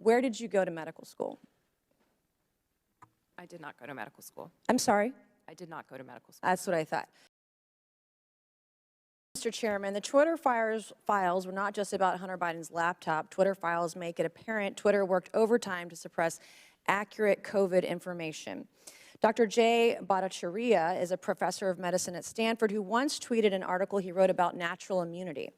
where did you go to medical school? I did not go to medical school. I'm sorry? I did not go to medical school. That's what I thought. Mr. Chairman, the Twitter files were not just about Hunter Biden's laptop. Twitter files make it apparent Twitter worked overtime to suppress accurate COVID information. Dr. Jay Bhattacharya is a professor of medicine at Stanford who once tweeted an article he wrote about natural immunity.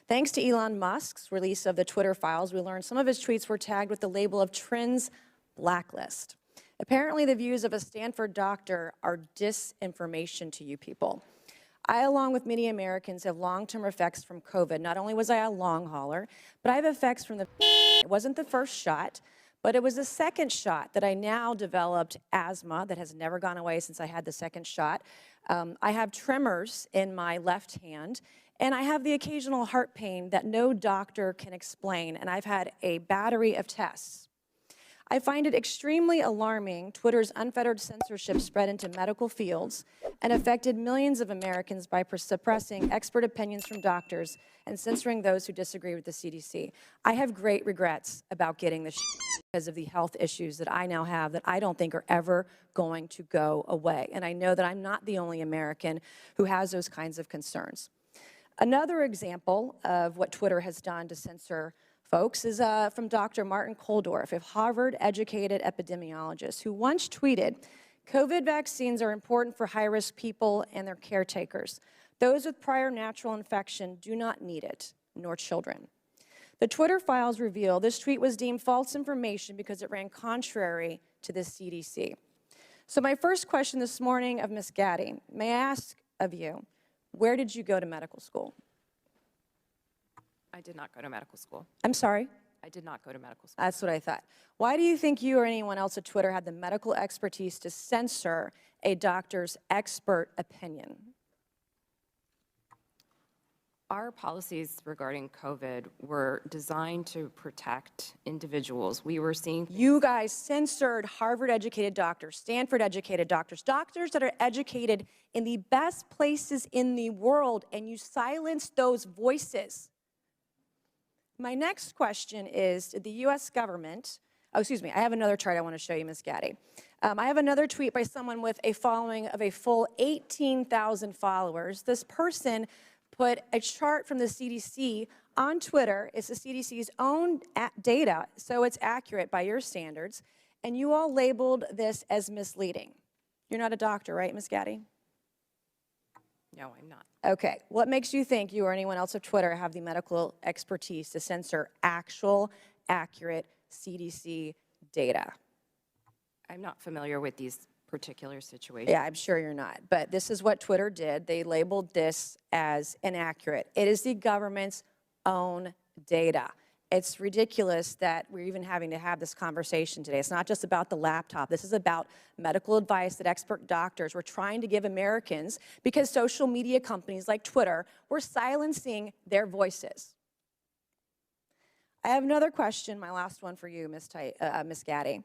Thanks to Elon Musk's release of the Twitter files, we learned some of his tweets were tagged with the label of Trends Blacklist. Apparently, the views of a Stanford doctor are disinformation to you people. I, along with many Americans, have long-term effects from COVID. Not only was I a long hauler, but I have effects from it wasn't the first shot, but it was the second shot that I now developed asthma that has never gone away since I had the second shot. I have tremors in my left hand, and I have the occasional heart pain that no doctor can explain, and I've had a battery of tests. I find it extremely alarming Twitter's unfettered censorship spread into medical fields and affected millions of Americans by suppressing expert opinions from doctors and censoring those who disagree with the CDC. I have great regrets about getting this because of the health issues that I now have that I don't think are ever going to go away. And I know that I'm not the only American who has those kinds of concerns. Another example of what Twitter has done to censor folks is from Dr. Martin Kulldorff, a Harvard-educated epidemiologist who once tweeted, COVID vaccines are important for high-risk people and their caretakers. Those with prior natural infection do not need it, nor children. The Twitter files reveal this tweet was deemed false information because it ran contrary to the CDC. So my first question this morning of Ms. Gaddy, may I ask of you, where did you go to medical school? I did not go to medical school. I'm sorry? I did not go to medical school. That's what I thought. Why do you think you or anyone else at Twitter had the medical expertise to censor a doctor's expert opinion? Our policies regarding COVID were designed to protect individuals. We were seeing— You guys censored Harvard-educated doctors, Stanford-educated doctors, doctors that are educated in the best places in the world, and you silenced those voices. My next question is, did the U.S. government, I have another chart I want to show you, Ms. Gaddy. I have another tweet by someone with a following of a full 18,000 followers. This person put a chart from the CDC on Twitter. It's the CDC's own data, so it's accurate by your standards, and you all labeled this as misleading. You're not a doctor, right, Ms. Gaddy? No, I'm not. Okay. What makes you think you or anyone else at Twitter have the medical expertise to censor actual, accurate CDC data? I'm not familiar with these particular situations. Yeah, I'm sure you're not. But this is what Twitter did. They labeled this as inaccurate. It is the government's own data. It's ridiculous that we're even having to have this conversation today. It's not just about the laptop. This is about medical advice that expert doctors were trying to give Americans because social media companies like Twitter were silencing their voices. I have another question, my last one for you, Ms. Gaddy.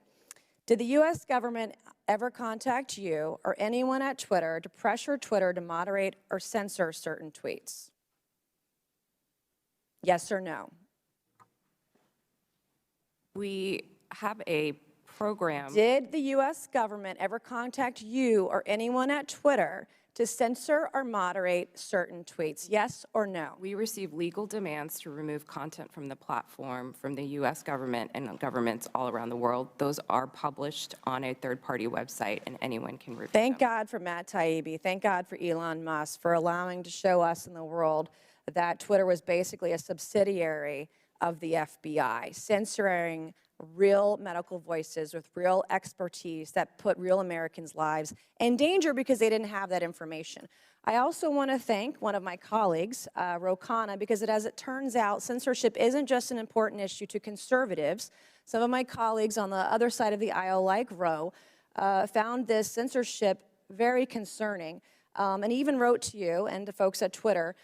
Did the U.S. government ever contact you or anyone at Twitter to pressure Twitter to moderate or censor certain tweets? Yes or no? We have a program. Did the U.S. government ever contact you or anyone at Twitter to censor or moderate certain tweets? Yes or no? We receive legal demands to remove content from the platform from the U.S. government and governments all around the world. Those are published on a third-party website, and anyone can review Thank them. God for Matt Taibbi. Thank God for Elon Musk for allowing to show us in the world that Twitter was basically a subsidiary of the FBI, censoring real medical voices with real expertise that put real Americans' lives in danger because they didn't have that information. I also want to thank one of my colleagues, Ro Khanna, because as it turns out, censorship isn't just an important issue to conservatives. Some of my colleagues on the other side of the aisle, like Ro, found this censorship very concerning and even wrote to you and to folks at Twitter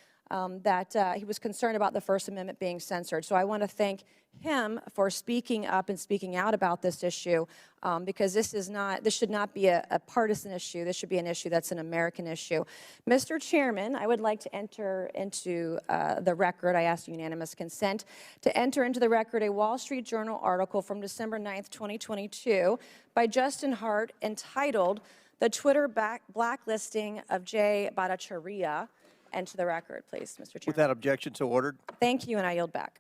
that he was concerned about the First Amendment being censored. So I want to thank him for speaking up and speaking out about this issue, because this should not be a partisan issue. This should be an issue that's an American issue. Mr. Chairman, I would like to enter into the record, I ask unanimous consent, to enter into the record a Wall Street Journal article from December 9th, 2022 by Justin Hart entitled "The Twitter Blacklisting of Jay Bhattacharya." Enter the record, please, Mr. Chairman. Without objection, so ordered. Thank you, and I yield back.